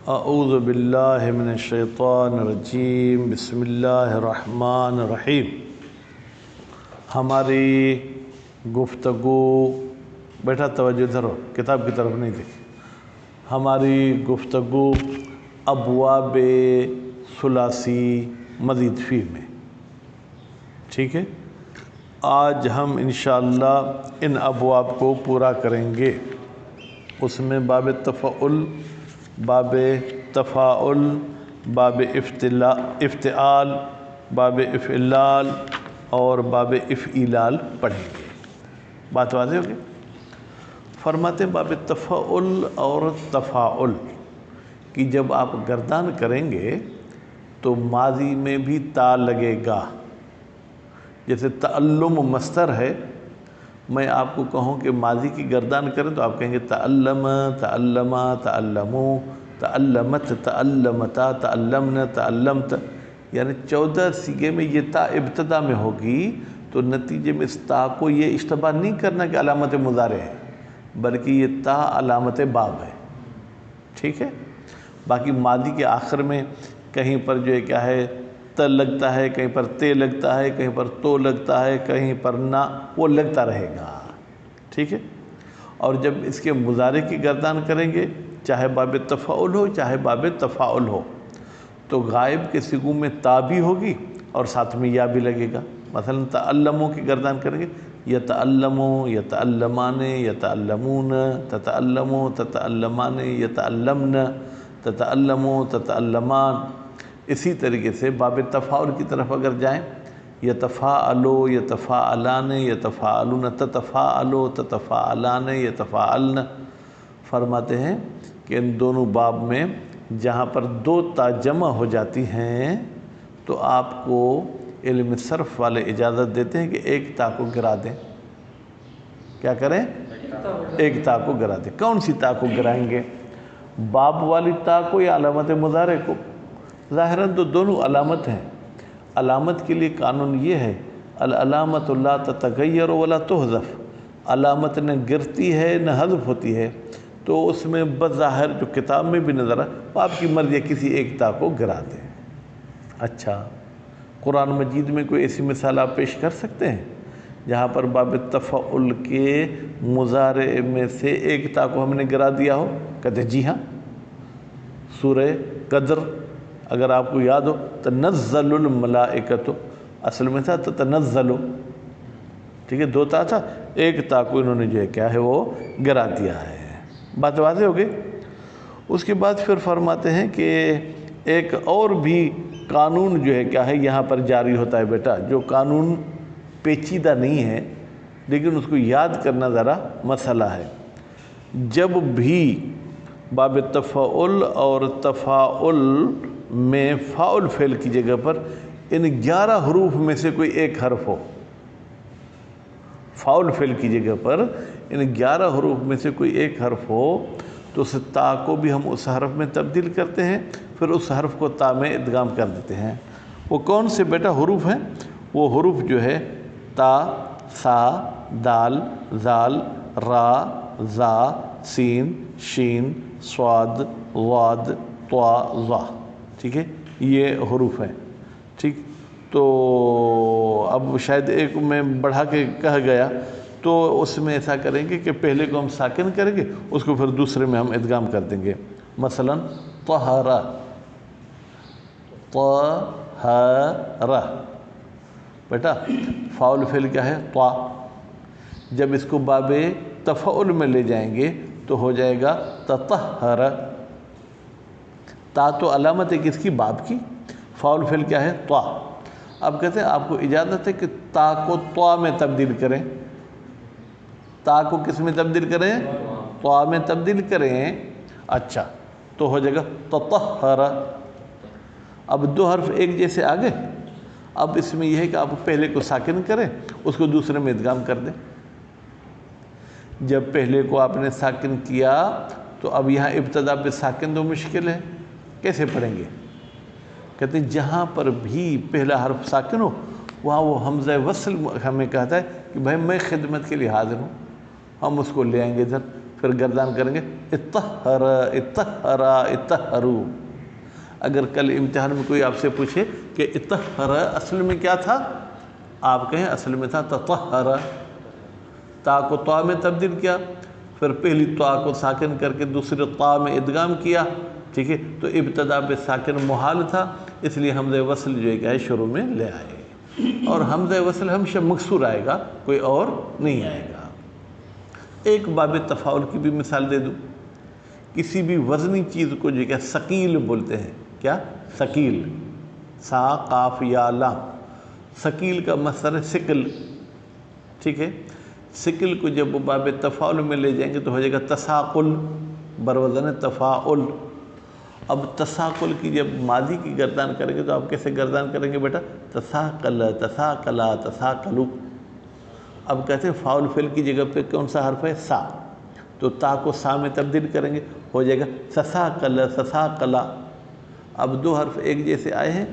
اعوذ باللہ من الشیطان الرجیم، بسم اللہ الرحمن الرحیم۔ ہماری گفتگو، بیٹا توجہ ادھر ہو، کتاب کی طرف نہیں دیکھی۔ ہماری گفتگو ابواب ثلاثی مزید فی میں، ٹھیک ہے۔ آج ہم انشاءاللہ ان ابواب کو پورا کریں گے۔ اس میں باب تفعل، باب تفاعل، باب افتعال، باب افعلال اور باب افعلال پڑھیں گے۔ بات واضح ہوگی؟ فرماتے ہیں باب تفعل اور تفاعل کہ جب آپ گردان کریں گے تو ماضی میں بھی تا لگے گا۔ جیسے تعلم مصدر ہے، میں آپ کو کہوں کہ ماضی کی گردان کریں تو آپ کہیں گے تعلم، تعلما، تعلمو، تعلمت، تعلمتا، تعلمنا، تعلمت، یعنی 14 صیغے میں یہ تا ابتدا میں ہوگی، تو نتیجے میں اس تا کو یہ اشتباہ نہیں کرنا کہ علامت مضارع ہے، بلکہ یہ تا علامت باب ہے، ٹھیک ہے۔ باقی ماضی کے آخر میں کہیں پر جو ہے کیا ہے ت لگتا ہے، کہیں پر تے لگتا ہے، کہیں پر تو لگتا ہے، کہیں پر نہ، وہ لگتا رہے گا، ٹھیک ہے۔ اور جب اس کے مضارع کی گردان کریں گے، چاہے باب تفعل ہو چاہے باب تفاعل ہو، تو غائب کے صیغوں میں تا بھی ہوگی اور ساتھ میں یا بھی لگے گا۔ مثلا تعلموں کی گردان کریں گے، یتعلموا، یتعلمان، یتعلمون، تتعلموا، تتعلمان، یتعلمن، تتعلموا، تتعلمان۔ اسی طریقے سے باب تفاعل کی طرف اگر جائیں، یتفاعلوا، یتفاعلان، یتفاعلون، تتفاعلوا، تتفاعلان، یتفاعلن۔ فرماتے ہیں کہ ان دونوں باب میں جہاں پر 2 تا جمع ہو جاتی ہیں تو آپ کو علم صرف والے اجازت دیتے ہیں کہ ایک تا کو گرا دیں۔ کیا کریں؟ ایک تا کو گرا دیں۔ کون سی تا کو گرائیں گے؟ باب والی تا کو یا علامت مضارع کو؟ ظاہراً تو دونوں علامت ہیں۔ علامت کے لیے قانون یہ ہے العلامت لا تتغیر ولا تحذف، علامت نہ گرتی ہے نہ حذف ہوتی ہے، تو اس میں بظاہر جو کتاب میں بھی نظر آپ کی مرضی کسی ایک تا کو گرا دیں۔ اچھا، قرآن مجید میں کوئی ایسی مثال آپ پیش کر سکتے ہیں جہاں پر باب تفعل کے مضارع میں سے ایک تا کو ہم نے گرا دیا ہو؟ کہتے جی ہاں، سورہ قدر اگر آپ کو یاد ہو، تنزل الملائکۃ، اصل میں تھا تتنزل، ٹھیک ہے، 2 تا تھا، ایک تا کو انہوں نے جو ہے کیا ہے وہ گرا دیا ہے۔ بات واضح ہو گئی؟ اس کے بعد پھر فرماتے ہیں کہ ایک اور بھی قانون جو ہے کیا ہے یہاں پر جاری ہوتا ہے بیٹا، جو قانون پیچیدہ نہیں ہے لیکن اس کو یاد کرنا ذرا مسئلہ ہے۔ جب بھی باب تفعل اور تفاعل میں فاعل فعل کی جگہ پر ان 11 حروف میں سے کوئی ایک حرف ہو، فاعل فعل کی جگہ پر ان 11 حروف میں سے کوئی ایک حرف ہو، تو اس تا کو بھی ہم اس حرف میں تبدیل کرتے ہیں، پھر اس حرف کو تا میں ادغام کر دیتے ہیں۔ وہ کون سے بیٹا حروف ہیں؟ وہ حروف جو ہے تا، سا، دال، زال، را، زا، سین، شین، صاد، واد، طا، ظا، ٹھیک ہے، یہ حروف ہیں، ٹھیک۔ تو اب شاید ایک میں بڑھا کے کہہ گیا، تو اس میں ایسا کریں گے کہ پہلے کو ہم ساکن کریں گے، اس کو پھر دوسرے میں ہم ادغام کر دیں گے۔ مثلا طہر، طہر، بیٹا فاعل فعل کیا ہے؟ طا۔ جب اس کو باب تفعل میں لے جائیں گے تو ہو جائے گا تطہر۔ تا تو علامت ہے کس کی؟ باب کی۔ فاعل فعل کیا ہے؟ طا۔ اب کہتے ہیں آپ کو اجازت ہے کہ تا کو طا میں تبدیل کریں۔ تا کو کس میں تبدیل کریں؟ طا میں تبدیل کریں۔ اچھا، تو ہو جائے گا تطہر۔ اب 2 حرف ایک جیسے آگے، اب اس میں یہ ہے کہ آپ پہلے کو ساکن کریں، اس کو دوسرے میں ادغام کر دیں۔ جب پہلے کو آپ نے ساکن کیا تو اب یہاں ابتدا پہ ساکن تو مشکل ہے، کیسے پڑھیں گے؟ کہتے ہیں جہاں پر بھی پہلا حرف ساکن ہو وہاں وہ حمزہ وصل ہمیں کہتا ہے کہ بھائی میں خدمت کے لیے حاضر ہوں، ہم اس کو لے آئیں گے ادھر، پھر گردان کریں گے اطہر، اطہرا، اطہرو۔ اگر کل امتحان میں کوئی آپ سے پوچھے کہ اطہر اصل میں کیا تھا، آپ کہیں اصل میں تھا تطہر، تا کو طا میں تبدیل کیا، پھر پہلی طا کو ساکن کر کے دوسرے طا میں ادغام کیا، ٹھیک ہے، تو ابتدا پہ ساکن محال تھا، اس لیے حمزہ وصل جو ہے کہ شروع میں لے آئے، اور حمزہ وصل ہمیشہ مکسور آئے گا، کوئی اور نہیں آئے گا۔ ایک باب تفاعل کی بھی مثال دے دوں، کسی بھی وزنی چیز کو جو کہ ثقیل بولتے ہیں، کیا؟ ثقیل، سا قاف یا لام، ثقیل کا مصدر ہے ثقل، ٹھیک ہے، ثقل کو جب وہ باب تفاعل میں لے جائیں گے تو ہو جائے گا تثاقل، بروزن تفاعل۔ اب تثاقل کی جب ماضی کی گردان کریں گے تو آپ کیسے گردان کریں گے بیٹا؟ تثاقل، تثاقلا، تثاقلو۔ اب کہتے ہیں فاعل فعل کی جگہ پہ کون سا حرف ہے؟ سا، تو تا کو سا میں تبدیل کریں گے، ہو جائے گا تثاقل، تثاقلا۔ اب دو حرف ایک جیسے آئے ہیں،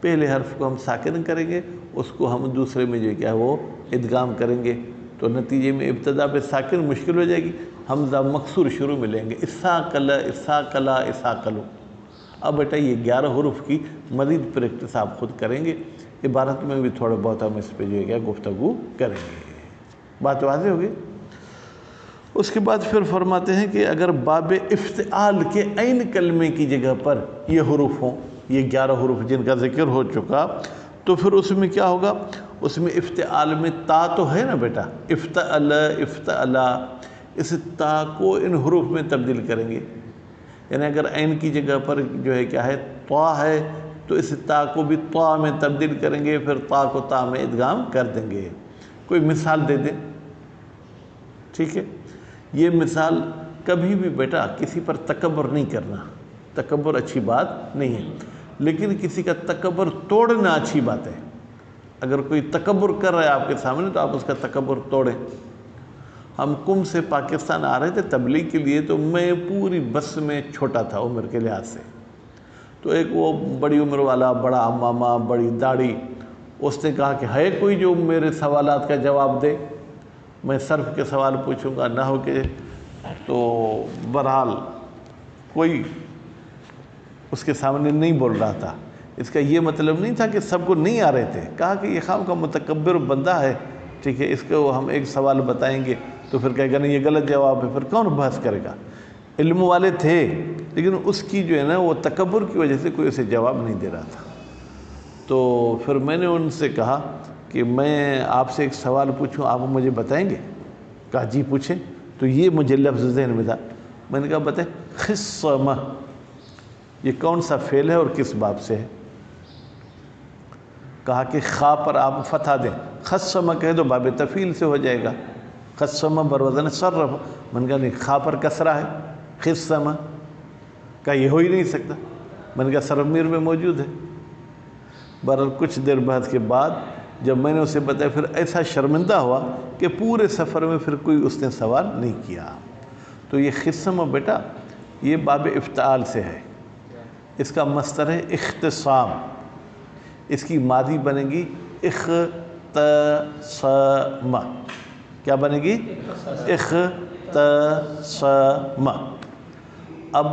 پہلے حرف کو ہم ساکن کریں گے، اس کو ہم دوسرے میں جو کیا ہے وہ ادغام کریں گے، تو نتیجے میں ابتدا پہ ساکن مشکل ہو جائے گی، حمزہ مکسور شروع میں لیں گے، اساقل، اساقلا، اساقلو۔ اب بیٹا یہ 11 حروف کی مزید پریکٹس آپ خود کریں گے، عبارت میں بھی تھوڑا بہت ہم اس پہ جو ہے کیا گفتگو کریں گے۔ بات واضح ہوگی؟ اس کے بعد پھر فرماتے ہیں کہ اگر باب افتعال کے عین کلمے کی جگہ پر یہ حروف ہوں، یہ 11 حروف جن کا ذکر ہو چکا، تو پھر اس میں کیا ہوگا؟ اس میں افتعال میں تا تو ہے نا بیٹا، افتعل، افتعلا، اس تا کو ان حروف میں تبدیل کریں گے، یعنی اگر عین کی جگہ پر جو ہے کیا ہے طا ہے تو اس تا کو بھی طا میں تبدیل کریں گے، پھر تا کو تا میں ادغام کر دیں گے۔ کوئی مثال دے دیں، ٹھیک ہے؟ یہ مثال کبھی بھی بیٹا کسی پر تکبر نہیں کرنا، تکبر اچھی بات نہیں ہے، لیکن کسی کا تکبر توڑنا اچھی بات ہے۔ اگر کوئی تکبر کر رہا ہے آپ کے سامنے تو آپ اس کا تکبر توڑیں۔ ہم کم سے پاکستان آ رہے تھے تبلیغ کے لیے، تو میں پوری بس میں چھوٹا تھا عمر کے لحاظ سے، تو ایک وہ بڑی عمر والا بڑا امامہ، بڑی داڑھی، اس نے کہا کہ ہے کوئی جو میرے سوالات کا جواب دے؟ میں صرف کے سوال پوچھوں گا، نحو کے، تو بہرحال کوئی اس کے سامنے نہیں بول رہا تھا۔ اس کا یہ مطلب نہیں تھا کہ سب کو نہیں آ رہے تھے، کہا کہ یہ خام کا متکبر بندہ ہے، ٹھیک ہے، اس کو ہم ایک سوال بتائیں گے تو پھر کہے گا نہیں یہ غلط جواب ہے، پھر کون بحث کرے گا؟ علم والے تھے لیکن اس کی جو ہے نا وہ تکبر کی وجہ سے کوئی اسے جواب نہیں دے رہا تھا۔ تو پھر میں نے ان سے کہا کہ میں آپ سے ایک سوال پوچھوں، آپ مجھے بتائیں گے؟ کہا جی پوچھیں۔ تو یہ مجھے لفظ ذہن میں تھا، میں نے کہا بتائیں، خصمہ یہ کون سا فعل ہے اور کس باب سے ہے؟ کہا کہ خا پر آپ فتح دیں، خصمہ کہہ دو باب تفعیل سے ہو جائے گا، خصمہ بروزن صرف۔ میں نے کہا نہیں، خا پر کسرہ ہے، خصمہ، کہا یہ ہو ہی نہیں سکتا، میں نے کہا صرف میر میں موجود ہے۔ بہرحال کچھ دیر بعد کے بعد جب میں نے اسے بتایا، پھر ایسا شرمندہ ہوا کہ پورے سفر میں پھر کوئی اس نے سوال نہیں کیا۔ تو یہ خصمہ بیٹا یہ باب افتعال سے ہے، اس کا مصدر ہے اختصام، اس کی ماضی بنے گی اختصم، کیا بنے گی؟ اختصم۔ اب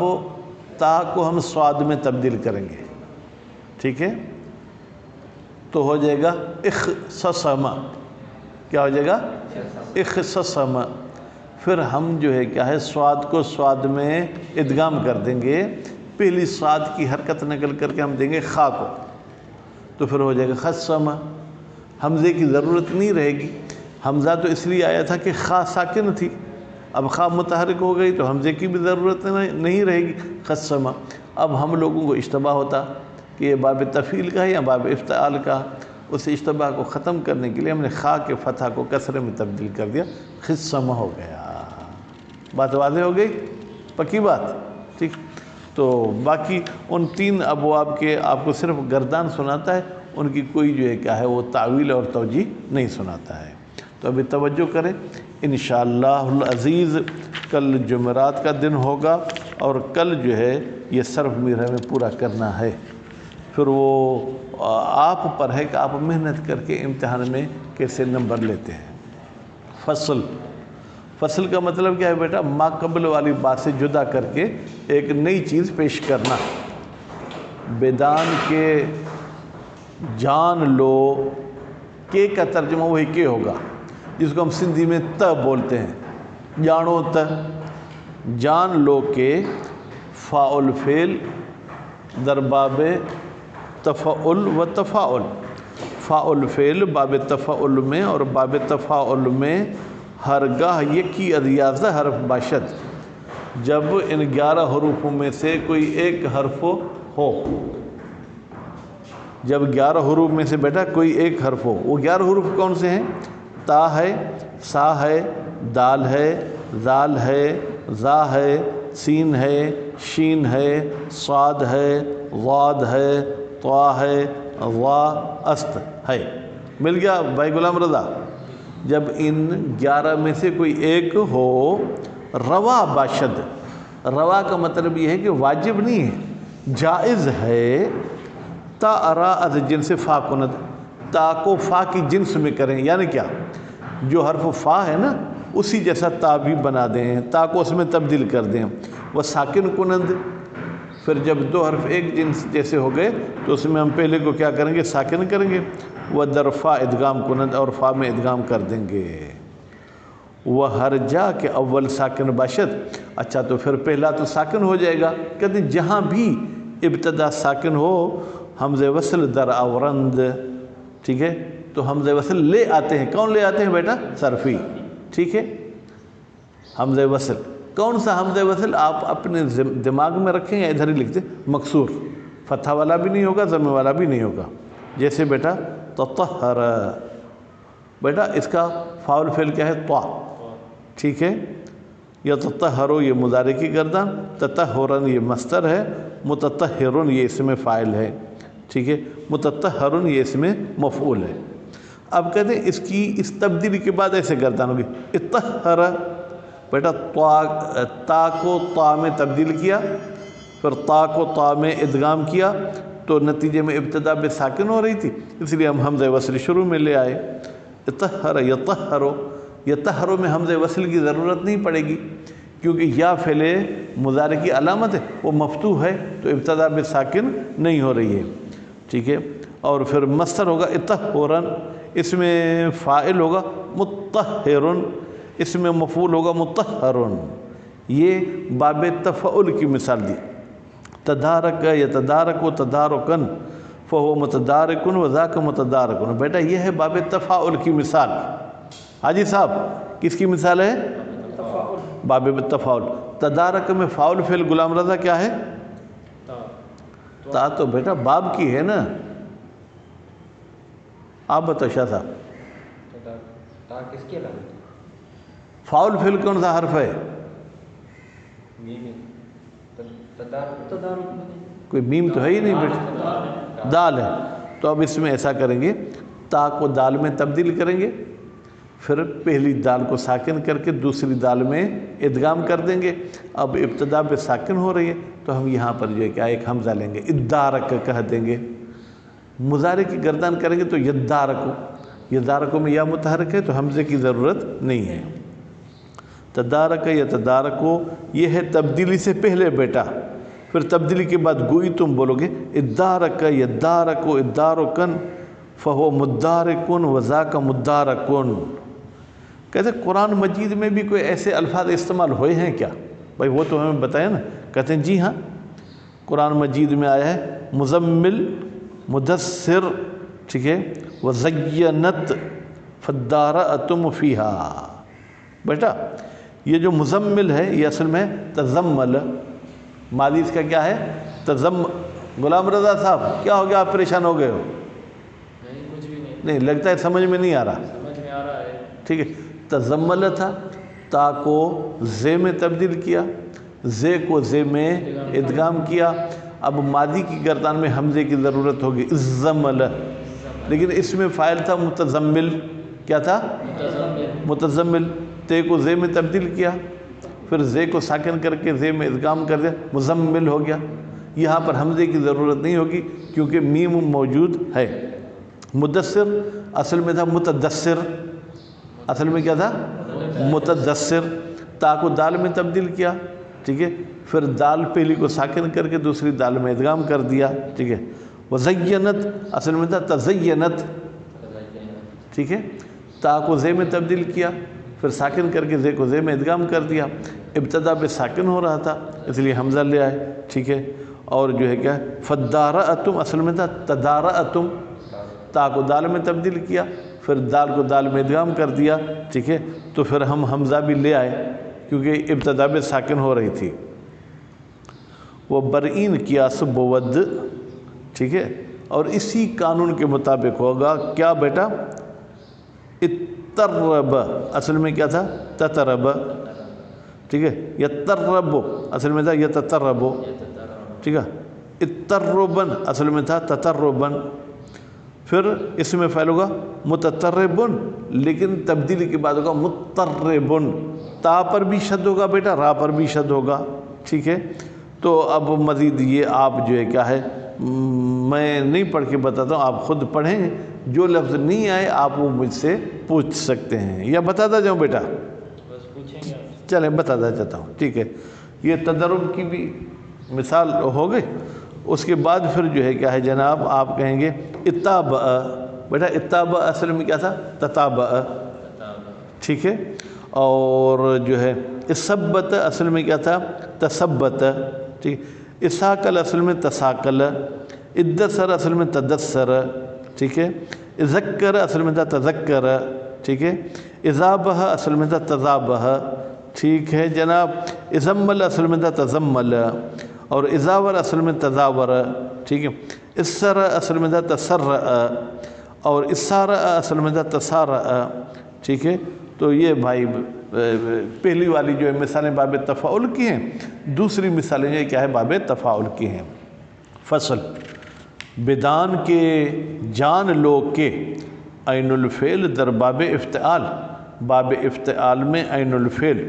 تا کو ہم صاد میں تبدیل کریں گے، ٹھیک ہے، تو ہو جائے گا اختصم، کیا ہو جائے گا؟ اختصم۔ پھر ہم جو ہے کیا ہے صاد کو صاد میں ادغام کر دیں گے، پہلی صاد کی حرکت نقل کر کے ہم دیں گے خا کو، تو پھر ہو جائے گا خصمہ۔ حمزے کی ضرورت نہیں رہے گی، حمزہ تو اس لیے آیا تھا کہ خا ساکن تھی، اب خا متحرک ہو گئی تو حمزے کی بھی ضرورت نہیں رہے گی، خصمہ۔ اب ہم لوگوں کو اشتباہ ہوتا کہ یہ باب تفعیل کا ہے یا باب افتعال کا، اس اشتباہ کو ختم کرنے کے لیے ہم نے خا کے فتح کو کسرے میں تبدیل کر دیا، خصمہ ہو گیا۔ بات واضح ہو گئی؟ پکی بات؟ ٹھیک۔ تو باقی ان 3 ابواب کے آپ کو صرف گردان سناتا ہے، ان کی کوئی جو ہے کیا ہے وہ تعویل اور توجیہ نہیں سناتا ہے۔ تو ابھی توجہ کریں، انشاءاللہ العزیز کل جمعرات کا دن ہوگا، اور کل جو ہے یہ صرف میر ہمیں پورا کرنا ہے، پھر وہ آپ پر ہے کہ آپ محنت کر کے امتحان میں کیسے نمبر لیتے ہیں۔ فصل فصل کا مطلب کیا ہے بیٹا؟ ما قبل والی بات سے جدا کر کے ایک نئی چیز پیش کرنا. بیدان کے جان لو کے کا ترجمہ وہی کے ہوگا جس کو ہم سندھی میں ت بولتے ہیں. جانو ت، جان لو کے فاعل فعل در باب تفعل و تفاعل. فاعل فعل باب تفعل میں اور باب تفاعل میں ہرگاہ یکی ریاضہ حرف باشد، جب ان 11 حروفوں میں سے کوئی ایک حرف ہو. جب 11 حروف میں سے بیٹا کوئی ایک حرف ہو. وہ 11 حروف کون سے ہیں؟ تا ہے، سا ہے، دال ہے، ذال ہے، زا ہے، سین ہے، شین ہے، صاد ہے، ضاد ہے، طا ہے، وا، است ہے. مل گیا بھائی غلام رضا؟ جب ان 11 میں سے کوئی ایک ہو روا باشد. روا کا مطلب یہ ہے کہ واجب نہیں ہے، جائز ہے. تا ارا از جنس فا کند، تا کو فا کی جنس میں کریں. یعنی کیا؟ جو حرف فا ہے نا اسی جیسا تا بھی بنا دیں، تا کو اس میں تبدیل کر دیں. وہ ساکن کنند، پھر جب 2 حرف ایک جنس جیسے ہو گئے تو اس میں ہم پہلے کو کیا کریں گے؟ ساکن کریں گے. وہ در فا ادغام کنند، اور فا میں ادغام کر دیں گے. وہ ہر جا کے اول ساکن باشد. اچھا تو پھر پہلا تو ساکن ہو جائے گا. کہتے ہیں جہاں بھی ابتدا ساکن ہو حمزہ وصل در آورند. ٹھیک ہے، تو حمزہ وصل لے آتے ہیں. کون لے آتے ہیں بیٹا؟ صرفی. ٹھیک ہے، حمزہ وصل. کون سا حمزہ وصل؟ آپ اپنے دماغ میں رکھیں یا ادھر ہی لکھتے؟ مکسور، فتحہ والا بھی نہیں ہوگا، ضم والا بھی نہیں ہوگا. جیسے بیٹا تطہر، بیٹا اس کا فاعل فعل کیا ہے؟ طا. ٹھیک ہے، یا تطہرو یہ مضارع کی گردان، تطہرن یہ مصدر ہے، متطہرن یہ اسم فاعل ہے. ٹھیک ہے، متطہرن یہ اسم مفعول ہے. اب کہتے ہیں اس تبدیلی کے بعد ایسے گردان ہوگی. اطہر، بیٹا تا کو طا میں تبدیل کیا، پھر تا کو طا میں ادغام کیا تو نتیجے میں ابتدا بے ساکن ہو رہی تھی، اس لیے ہم حمزہ وصل شروع میں لے آئے. اطہر یطہرو، یطہرو میں حمزہ وصل کی ضرورت نہیں پڑے گی کیونکہ یا فعل مضارع کی علامت ہے، وہ مفتوح ہے تو ابتدا بے ساکن نہیں ہو رہی ہے. ٹھیک ہے، اور پھر مصدر ہوگا اطہرن، اس میں فاعل ہوگا مطہرن، اس میں مفعول ہوگا مطہرن. یہ باب تفعل کی مثال دی. تدارک یتدارک و تدارکن فہو متدارکن و ذاک متدارکن. بیٹا یہ ہے باب تفاعل کی مثال. حاجی صاحب کس کی مثال ہے؟ باب تفاعل. تدارک میں فاعل فعل غلام رضا کیا ہے؟ تا تو بیٹا باب کی ہے نا. آپ بتاؤ شاہ صاحب، تا کس کی علامت؟ فاعل فعل کون سا حرف ہے؟ کوئی میم تو ہے ہی نہیں بیٹا، دال ہے. تو اب اس میں ایسا کریں گے، تا کو دال میں تبدیل کریں گے، پھر پہلی دال کو ساکن کر کے دوسری دال میں ادغام کر دیں گے. اب ابتدا پہ ساکن ہو رہی ہے تو ہم یہاں پر جو ہے کیا ایک حمزہ لیں گے، ادارک کہہ دیں گے. مضارع کی گردان کریں گے تو یدارکو، یدارکو میں یا متحرک ہے تو حمزے کی ضرورت نہیں ہے. تدارک یا تدارکو یہ ہے تبدیلی سے پہلے بیٹا. پھر تبدیلی کے بعد گوئی تم بولو گے ادارک یدارکو ادارکن فہو مدارکن وذاک مدارکن. کہتے ہیں قرآن مجید میں بھی کوئی ایسے الفاظ استعمال ہوئے ہیں کیا؟ بھائی وہ تو ہمیں بتائیں نا. کہتے ہیں جی ہاں، قرآن مجید میں آیا ہے مزمل، مدثر، ٹھیک ہے، وزینت فدارأتم فیہا. بیٹا یہ جو مزمل ہے یہ اصل میں تزمل، ماضی اس کا کیا ہے؟ غلام رضا صاحب کیا ہو گیا؟ آپ پریشان ہو گئے ہو؟ کچھ بھی نہیں لگتا ہے سمجھ میں نہیں آ رہا. سمجھ میں آ رہا ہے. ٹھیک ہے، تزمل تھا، تا کو زے میں تبدیل کیا، زے کو زے میں ادغام کیا. اب ماضی کی گردان میں حمزے کی ضرورت ہوگی، ازمل، لیکن اس میں فاعل تھا متزمل. کیا تھا؟ متزمل. تے کو زے میں تبدیل کیا، پھر زے کو ساکن کر کے زے میں ادغام کر دیا، مزمل ہو گیا. یہاں پر حمزے کی ضرورت نہیں ہوگی کیونکہ میم موجود ہے. مدثر اصل میں تھا متدثر، اصل میں کیا تھا؟ متدثر، تا کو دال میں تبدیل کیا، ٹھیک ہے، پھر دال پہلی کو ساکن کر کے دوسری دال میں ادغام کر دیا، ٹھیک ہے، وزینت اصل میں تھا تزینت، ٹھیک ہے، تا کو زے میں تبدیل کیا، پھر ساکن کر کے زے کو زے میں ادغام کر دیا، ابتدا پہ ساکن ہو رہا تھا اس لیے حمزہ لے آئے، ٹھیک ہے، اور جو ہے کیا فدارأتم اصل میں تھا تدارأتم، تا کو دال میں تبدیل کیا، پھر دال کو دال میں ادغام کر دیا، ٹھیک ہے، تو پھر ہم حمزہ بھی لے آئے کیونکہ ابتدا پہ ساکن ہو رہی تھی۔ وہ برئین قیاس بود، ٹھیک ہے، اور اسی قانون کے مطابق ہوگا کیا بیٹا، اترب اصل میں کیا تھا تترب، ٹھیک ہے، یترب اصل میں تھا یتترب، ٹھیک ہے، اتربن اصل میں تھا تتربن، پھر اس میں فعل ہوگا متتربن، لیکن تبدیلی کے بعد ہوگا متربن، تا پر بھی شد ہوگا بیٹا، را پر بھی شد ہوگا، ٹھیک ہے۔ تو اب مزید یہ آپ جو ہے کیا ہے میں نہیں پڑھ کے بتاتا ہوں، آپ خود پڑھیں، جو لفظ نہیں آئے آپ وہ مجھ سے پوچھ سکتے ہیں، یا بتاتا جاؤں بیٹا؟ بس پوچھیں گے آپ، چلیں بتاتا جاتا ہوں، ٹھیک ہے۔ یہ تدرب کی بھی مثال ہو گئی۔ اس کے بعد پھر جو ہے کیا ہے جناب، آپ کہیں گے اتابع، بیٹا اتابع اصل میں کیا تھا تتابع، ٹھیک ہے، اور جو ہے اثبت اصل میں کیا تھا تثبت، ٹھیک، اساکل اصل میں تساکل، ادثر اصل میں تدثر، ٹھیک ہے، اذکر اصل میں تھا تذکر، ٹھیک ہے، اذابہ اصل میں تھا تذابہ، ٹھیک ہے جناب، ازمل اصل میں تھا تزمل، اور ازاور اصل میں تزاور، ٹھیک ہے، اسر اصل میں تھا تسرع، اور اسارع اصل میں تھا تسارع، ٹھیک ہے۔ تو یہ بھائی پہلی والی جو ہے مثالیں باب تفاعل کی ہیں، دوسری مثالیں یہ کیا ہے باب تفاعل کی ہیں۔ فصل بدان کے جان لو کے عین الفعل در باب افتعال، باب افتعال میں عین الفعل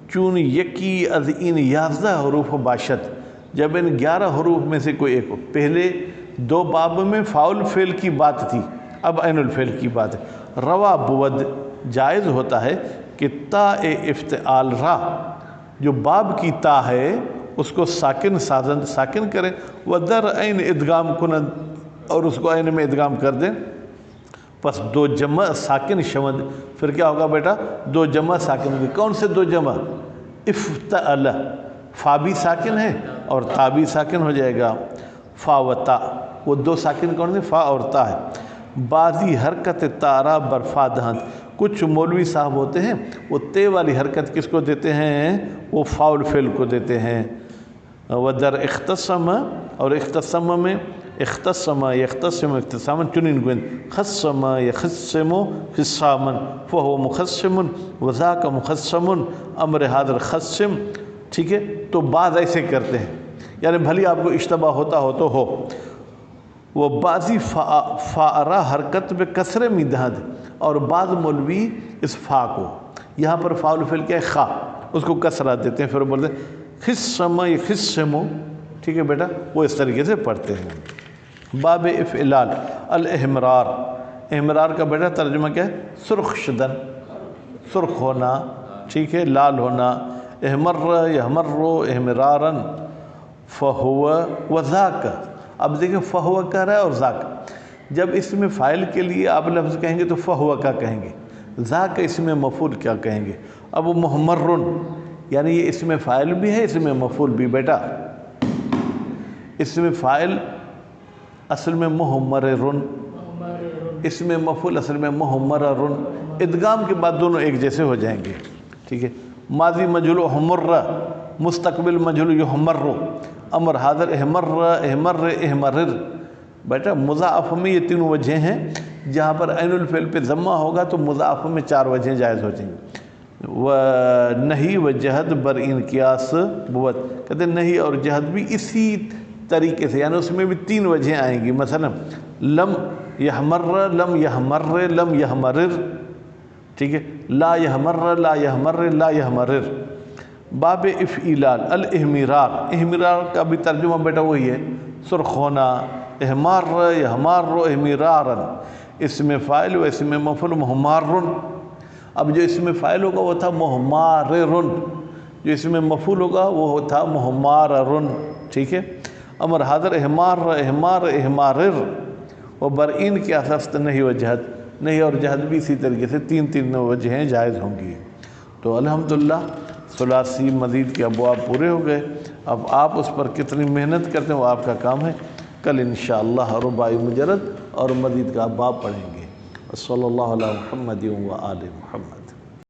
چون یکی از این 11 حروف باشد، جب ان 11 حروف میں سے کوئی ایک ہو، پہلے دو باب میں فاعل فعل کی بات تھی، اب عین الفعل کی بات ہے۔ روا بود جائز ہوتا ہے کہ تا افتعال را، جو باب کی تا ہے اس کو ساکن سازند ساکن کریں، و در عین ادغام کنند، اور اس کو عین میں ادغام کر دیں، پس دو جمع ساکن شوند، پھر کیا ہوگا بیٹا دو جمع ساکن ہوگی۔ کون سے دو جمع؟ افتعل، فا بھی ساکن ہے اور تا بھی ساکن ہو جائے گا، فا و تا، وہ دو ساکن کون سے فا اور تا ہے۔ بعضی حرکت تارا برفا دہند، کچھ مولوی صاحب ہوتے ہیں وہ تے والی حرکت کس کو دیتے ہیں؟ وہ فاعل فعل کو دیتے ہیں۔ ودر اختصم، اور اختصم میں اختصم یختصم اختصاما چنین گوئند، خصم یخصم خصاما فهو مخصم وذاک مخصم امر حاضر خصم، ٹھیک ہے۔ تو بعض ایسے کرتے ہیں، یعنی بھلی آپ کو اشتباہ ہوتا ہو تو ہو۔ وہ بعضی فارا حرکت پہ کسرے میں دہد، اور بعض مولوی اس فا کو، یہاں پر فاعل فعل کیا ہے خا، اس کو کسرہ دیتے ہیں، پھر بولتے ہیں خصم یا خصمو، ٹھیک ہے بیٹا، وہ اس طریقے سے پڑھتے ہیں۔ باب افعلال الاحمرار، احمرار کا بیٹا ترجمہ کیا ہے؟ سرخ شدن، سرخ ہونا، ٹھیک ہے، لال ہونا۔ احمر یحمرو احمرارا فہو وذاک، اب دیکھیں فہو کہہ رہا ہے اور ذاک، جب اس میں فاعل کے لیے آپ لفظ کہیں گے تو فہو کا کہیں گے، ذاک اس میں مفعول کیا کہیں گے؟ اب محمرن، یعنی یہ اس میں فاعل بھی ہے اس میں مفعول بھی، بیٹا اس میں فاعل اصل میں محمرن، اس میں مفعول اصل میں محمرن، ادغام کے بعد دونوں ایک جیسے ہو جائیں گے، ٹھیک ہے۔ ماضی مجہول حمر، مستقبل مجہول یحمر، امر حاضر احمر احمر احمرر، بیٹا مضاعف میں یہ تین وجہیں ہیں، جہاں پر عین الفعل پہ ضمہ ہوگا تو مضاعف میں 4 وجہیں جائز ہو جائیں گی۔ و نہی و جہد بر ان قیاس بود، کہتے ہیں نہی اور جہد بھی اسی طریقے سے، یعنی اس میں بھی 3 وجہیں آئیں گی، مثلا لم یحمر لم یحمر لم یحمرر، ٹھیک ہے، لا یحمر لا یحمر لا یحمرر۔ باب افعلال الاحمرار، احمرار کا بھی ترجمہ بیٹا وہی ہے، سرخ ہونا، احمار یحمار احمرارا، اس میں فاعل و اس میں مفعول محمارن، اب جو اس میں فاعل ہوگا وہ تھا محماررن، جو اس میں مفعول ہوگا وہ تھا محماررن، ٹھیک ہے۔ امر حاضر احمار احمار احمارر، و برئین کی اصفت نہیں و جہد، نہیں اور جہد بھی اسی طریقے سے تین وجہیں جائز ہوں گی۔ تو الحمدللہ ثلاثی مزید کے ابواب پورے ہو گئے۔ اب آپ اس پر کتنی محنت کرتے ہیں وہ آپ کا کام ہے۔ کل انشاءاللہ رباعی مجرد اور مزید کا باب پڑھیں گے۔ صلی اللہ علیہ محمد و آل محمد۔